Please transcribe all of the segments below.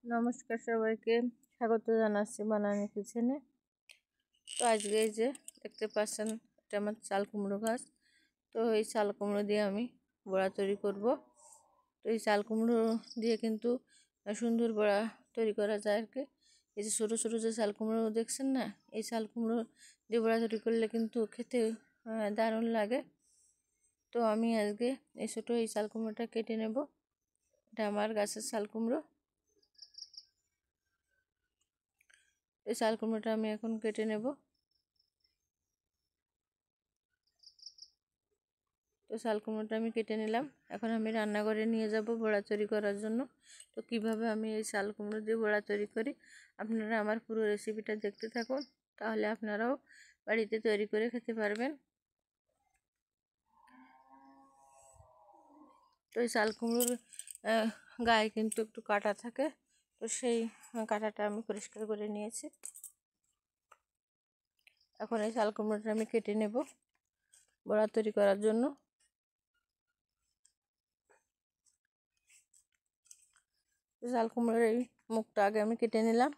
নমস্কার সবাইকে, স্বাগত জানাচ্ছি বানানি কিচেনে। তো আজকে এই যে দেখতে পাচ্ছেন, এটা আমার চাল কুমড়ো গাছ। তো এই চাল কুমড়ো দিয়ে আমি বড়া তৈরি করব। তো এই চাল কুমড়ো দিয়ে কিন্তু সুন্দর বড়া তৈরি করা যায় আর কি। এই যে ছোটো ছোটো যে চাল কুমড়ো দেখছেন না, এই চাল কুমড়ো দিয়ে বড়া তৈরি করলে কিন্তু খেতে দারুণ লাগে। তো আমি আজকে এই ছোটো এই চাল কুমড়োটা কেটে নেব। এটা আমার গাছের চাল কুমড়ো। এই চাল কুমড়োটা আমি এখন কেটে নেব। তো চাল কুমড়োটা আমি কেটে নিলাম। এখন আমি রান্নাঘরে নিয়ে যাব বড়া তৈরি করার জন্য। তো কিভাবে আমি এই চাল কুমড়ো দিয়ে বড়া তৈরি করি, আপনারা আমার পুরো রেসিপিটা দেখতে থাকুন, তাহলে আপনারাও বাড়িতে তৈরি করে খেতে পারবেন। তো এই চাল কুমড়োর গায়ে কিন্তু একটু কাটা থাকে, তো সেই কাটাটা আমি পরিষ্কার করে নিয়েছি। এখন এই চাল কুমড়োটা আমি কেটে নেব বড়া তৈরি করার জন্য। চাল কুমড়োর এই মুখটা আগে আমি কেটে নিলাম।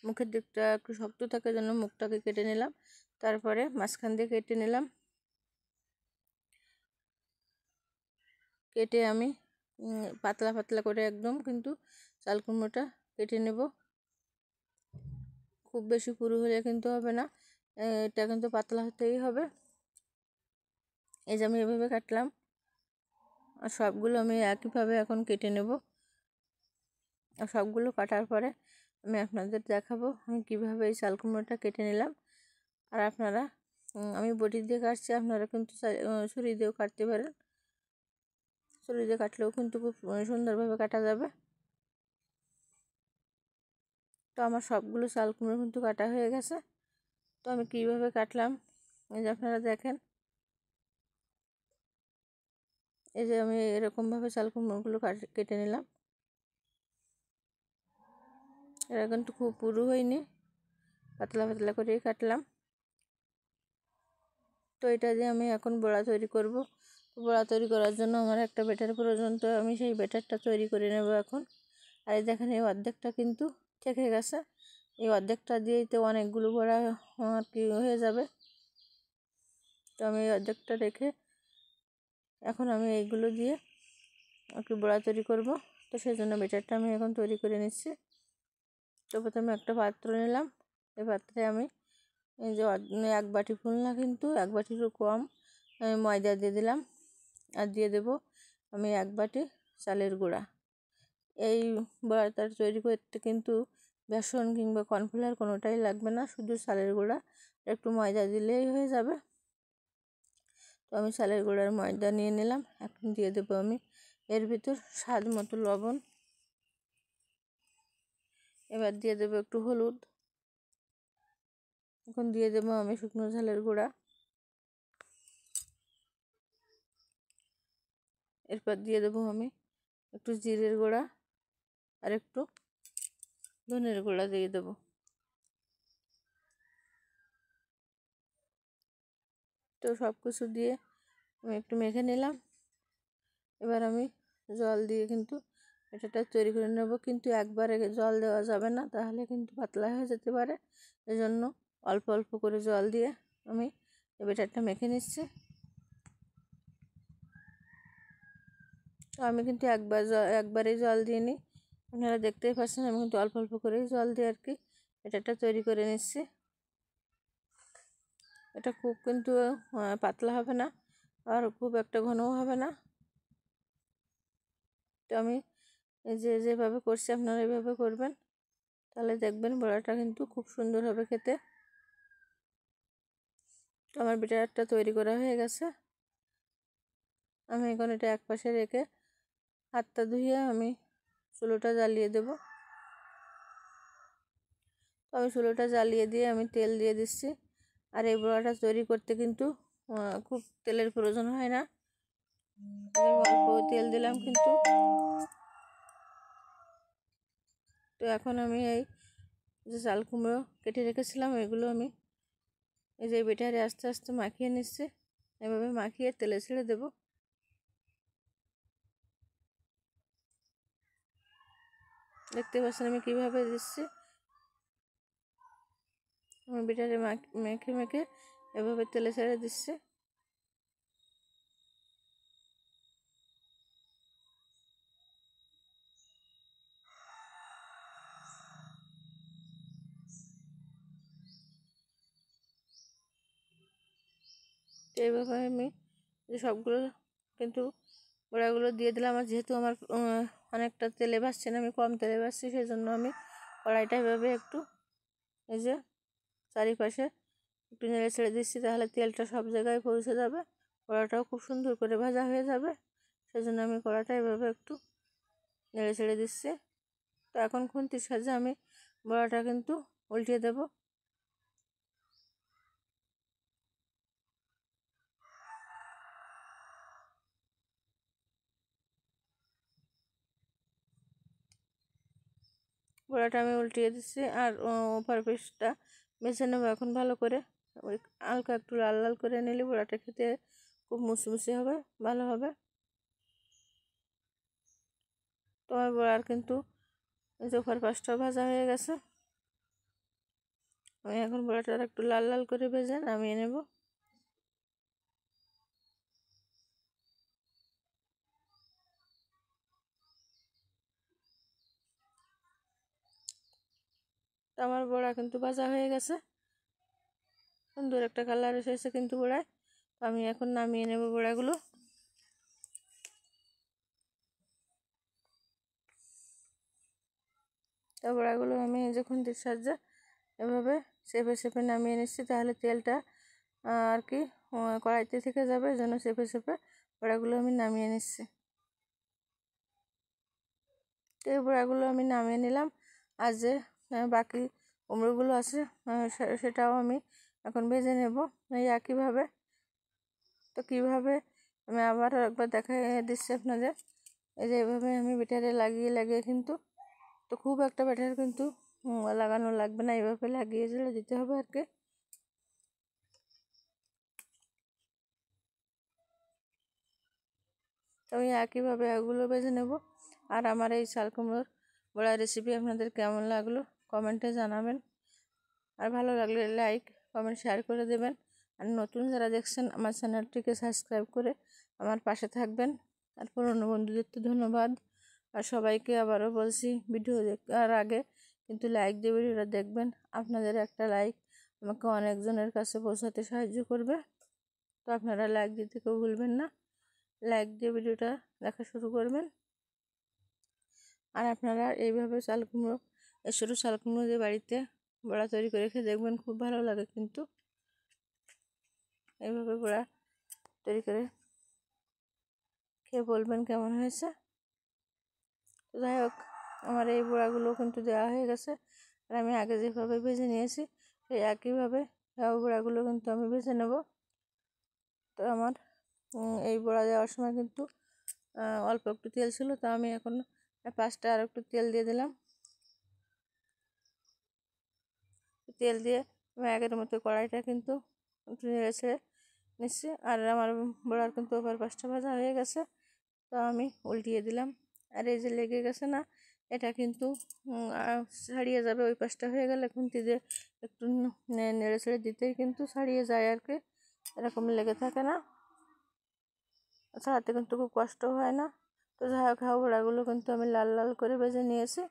মুখের দিকটা একটু শক্ত থাকে জন্য মুখটাকে কেটে নিলাম। তারপরে মাঝখান দিয়ে কেটে নিলাম। কেটে আমি পাতলা পাতলা করে একদম কিন্তু চাল কুমড়োটা কেটে নেব। খুব বেশি পুরু হলে কিন্তু হবে না, এটা কিন্তু পাতলা হতেই হবে। এই যে আমি এভাবে কাটলাম, আর সবগুলো আমি একইভাবে এখন কেটে নেব। আর সবগুলো কাটার পরে আমি আপনাদের দেখাবো আমি কিভাবে এই চাল কুমড়োটা কেটে নিলাম। আর আপনারা, আমি বটি দিয়ে কাটছি, আপনারা কিন্তু ছুরি দিয়েও কাটতে পারেন। ছুরি দিয়ে কাটলেও কিন্তু খুব সুন্দরভাবে কাটা যাবে। তো আমার সবগুলো চাল কুমড়ো কিন্তু কাটা হয়ে গেছে। তো আমি কিভাবে কাটলাম এই যে আপনারা দেখেন। এই যে আমি এরকমভাবে চাল কুমড়োগুলো কেটে নিলাম। এরা কিন্তু খুব পুরু হয়নি, পাতলা পাতলা করেই কাটলাম। তো এটা দিয়ে আমি এখন বড়া তৈরি করব। বড়া তৈরি করার জন্য আমার একটা ব্যাটার প্রয়োজন, তো আমি সেই ব্যাটারটা তৈরি করে নেব এখন। আর এই দেখেন, এই অর্ধেকটা কিন্তু থেকে গেছে। এই অর্ধেকটা দিয়েই তো অনেকগুলো বড়া আর কি হয়ে যাবে। তো আমি এই অর্ধেকটা রেখে এখন আমি এইগুলো দিয়ে আর কি বড়া তৈরি করব। তো সেই জন্য ব্যাটারটা আমি এখন তৈরি করে নিচ্ছি। তো প্রথমে একটা পাত্র নিলাম। এই পাত্রে আমি এই যে এক বাটি ফুল না, কিন্তু এক বাটিরও কম আমি ময়দা দিয়ে দিলাম। আর দিয়ে দেব আমি এক বাটি চালের গুঁড়া। এই বড়াটা তৈরি করতে কিন্তু বেসন কিংবা কর্নফ্লাওয়ার কোনোটাই লাগবে না, শুধু চালের গুঁড়া একটু ময়দা দিলেই হয়ে যাবে। তো আমি চালের গুঁড়ার ময়দা নিয়ে নিলাম। এখন দিয়ে দেবো আমি এর ভিতর স্বাদ মতো লবণ। এবার দিয়ে দেবো একটু হলুদ। এখন দিয়ে দেবো আমি শুকনো ঝালের গুঁড়া। এরপর দিয়ে দেবো আমি একটু জিরের গুঁড়া আর একটু ধনের গুঁড়া দিয়ে দেবো। তো সব কিছু দিয়ে আমি একটু মেখে নিলাম। এবার আমি জল দিয়ে কিন্তু এটা তৈরি করে নেব, কিন্তু একবারে জল দেওয়া যাবে না, তাহলে কিন্তু পাতলা হয়ে যেতে পারে। এজন্য অল্প অল্প করে জল দিয়ে আমি ব্যাটারটা মেখে নিচ্ছি। তো আমি কিন্তু একবারেই জল দিয়ে নিই, আপনারা দেখতেই পাচ্ছেন। আমি কিন্তু অল্প অল্প করেই জল দিয়ে আর কি ব্যাটারটা তৈরি করে নিচ্ছি। এটা খুব কিন্তু পাতলা হবে না, আর খুব একটা ঘনও হবে না। তো আমি যেভাবে করছি আপনারা এভাবে করবেন, তাহলে দেখবেন বড়াটা কিন্তু খুব সুন্দর হবে খেতে। তো আমার ব্যাটারটা তৈরি করা হয়ে গেছে। আমি এখন এটা এক পাশে রেখে হাতটা ধুয়ে আমি চুলোটা জ্বালিয়ে দেব। তো আমি চুলোটা জ্বালিয়ে দিয়ে আমি তেল দিয়ে দিচ্ছি। আর এই বড়াটা তৈরি করতে কিন্তু খুব তেলের প্রয়োজন হয় না, অল্প তেল দিলাম কিন্তু। তো এখন আমি এই যে চাল কুমড়ো কেটে রেখেছিলাম এগুলো আমি এই যে ব্যাটারে আস্তে আস্তে মাখিয়ে নিচ্ছি। এভাবে মাখিয়ে তেলে ছেড়ে দেব। দেখতে পাচ্ছেন আমি কীভাবে দিচ্ছি। আমি বেটারে মেখে মেখে এভাবে তেলে ছেড়ে দিচ্ছি। তো এইভাবে আমি সবগুলো কিন্তু বড়াগুলো দিয়ে দিলাম। আর যেহেতু আমার অনেকটা তেলে ভাজছে না, আমি কম তেলে ভাজছি, সেই জন্য আমি কড়াইটা এভাবে একটু এই যে চারিপাশে একটু নেড়ে ছেড়ে দিচ্ছি, তাহলে তেলটা সব জায়গায় পৌঁছে যাবে, কড়াটাও খুব সুন্দর করে ভাজা হয়ে যাবে। সেই জন্য আমি কড়াটা এভাবে একটু নেড়ে ছেড়ে দিচ্ছি। তো এখন খুন্তির সাহায্যে আমি বড়াটা কিন্তু উল্টিয়ে দেব। বড়াটা আমি উল্টিয়ে দিচ্ছি আর ওপর পিসটা বেছে নেবো এখন ভালো করে। ওই হালকা একটু লাল লাল করে নিলে বড়াটা খেতে খুব মুসমুসে হবে, ভালো হবে। তোমার বড়ার কিন্তু ওপর পাশটা ভাজা হয়ে গেছে। আমি এখন বড়াটা একটু লাল লাল করে ভেজে নামিয়ে নেব। তো আমার বড়া কিন্তু ভাজা হয়ে গেছে, সুন্দর একটা কালার এসেছে কিন্তু বড়ায়। আমি এখন নামিয়ে নেব বড়াগুলো। তো বড়াগুলো আমি যে খুন্তির সাহায্যে এভাবে চেপে চেপে নামিয়ে নিচ্ছি, তাহলে তেলটা আর কি কড়াইতে থেকে যাবে, যেন চেপে চেপে বড়াগুলো আমি নামিয়ে নিচ্ছি। তো এই বড়াগুলো আমি নামিয়ে নিলাম। আর যে বাকি কুমড়োগুলো আছে সেটাও আমি এখন ভেজে নেব এই একইভাবে। তো কীভাবে আমি আবারও একবার দেখাই দিচ্ছি আপনাদের। এই যে এভাবে আমি ব্যাটারে লাগিয়ে লাগিয়ে কিন্তু, তো খুব একটা ব্যাটার কিন্তু লাগানো লাগবে না, এভাবে লাগিয়ে ঝেড়ে দিতে হবে আর কি। তো আমি একইভাবে এগুলো ভেজে নেব। আর আমার এই চাল কুমড়োর বড়া রেসিপি আপনাদের কেমন লাগলো কমেন্টে জানাবেন। আর ভালো লাগলে লাইক কমেন্ট শেয়ার করে দেবেন। আর নতুন যারা দেখছেন আমার চ্যানেলটিকে সাবস্ক্রাইব করে আমার পাশে থাকবেন। আর পুরনো বন্ধুদের তো ধন্যবাদ। আর সবাইকে আবারও বলছি, ভিডিও দেখার আগে কিন্তু লাইক দিয়ে ভিডিওটা দেখবেন। আপনাদের একটা লাইক আমাকে অনেকজনের কাছে পৌঁছাতে সাহায্য করবে। তো আপনারা লাইক দিতে কেউ ভুলবেন না, লাইক দিয়ে ভিডিওটা দেখা শুরু করবেন। আর আপনারা এইভাবে চাল কুমড়ো, ছোটো চাল কুমড়ো দিয়ে বাড়িতে বড়া তৈরি করে খেয়ে দেখবেন, খুব ভালো লাগে কিন্তু। এইভাবে বড়া তৈরি করে খেয়ে বলবেন কেমন হয়েছে। যাই হোক, আমার এই বড়াগুলো কিন্তু দেওয়া হয়ে গেছে। আর আমি আগে যেভাবে ভেজে নিয়েছি সেই একইভাবে সব বড়াগুলো কিন্তু আমি ভেজে নেব। তো আমার এই বড়া দেওয়ার সময় কিন্তু অল্প একটু তেল ছিল, তো আমি এখন পাঁচটা আর একটু তেল দিয়ে দিলাম। তেল দিয়ে আমি আগের মতো কড়াইটা কিন্তু একটু নেড়ে ছেড়ে নিচ্ছি। আর আমার বড়ার কিন্তু ওপর পাঁচটা ভাজা হয়ে গেছে, তো আমি উল্টিয়ে দিলাম। আর এই যে লেগে গেছে না, এটা কিন্তু ছাড়িয়ে যাবে। ওই পাশটা হয়ে গেলে খুন্তি দিয়ে একটু নেড়ে ছেড়ে দিতেই কিন্তু ছাড়িয়ে যায় আর কি, এরকম লেগে থাকে না, ছাড়াতে কিন্তু খুব কষ্ট হয় না। তো যাই হোক, বড়াগুলো কিন্তু আমি লাল লাল করে ভেজে নিয়েছি।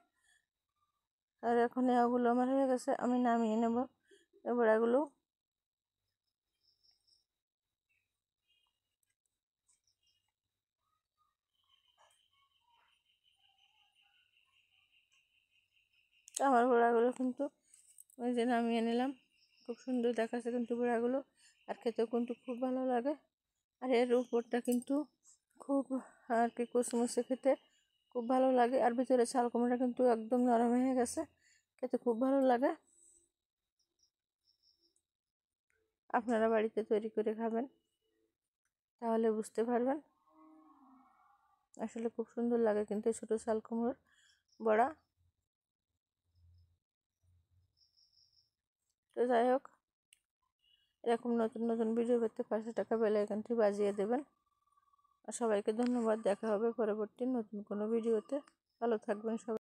আর এখন এগুলো আমার হয়ে গেছে, আমি নামিয়ে নেব এই বড়াগুলো। তো আমার বড়াগুলো কিন্তু ওই যে নামিয়ে নিলাম। খুব সুন্দর দেখাচ্ছে কিন্তু বড়াগুলো, আর খেতেও কিন্তু খুব ভালো লাগে। আর এর উপরটা কিন্তু খুব আর কি কুচমুচে, খেতে খুব ভালো লাগে। আর ভিতরে চাল কুমড়োটা কিন্তু একদম নরম হয়ে গেছে, খেতে খুব ভালো লাগে। আপনারা বাড়িতে তৈরি করে খাবেন, তাহলে বুঝতে পারবেন। আসলে খুব সুন্দর লাগে কিন্তু ছোটো চাল কুমড়োর বড়া। তো যাই হোক, এরকম নতুন নতুন ভিডিও পেতে পাশে টাকা বেল আইকনটি বাজিয়ে দেবেন। আর সবাইকে ধন্যবাদ। দেখা হবে পরবর্তী নতুন কোনো ভিডিওতে। ভালো থাকবেন সবাই।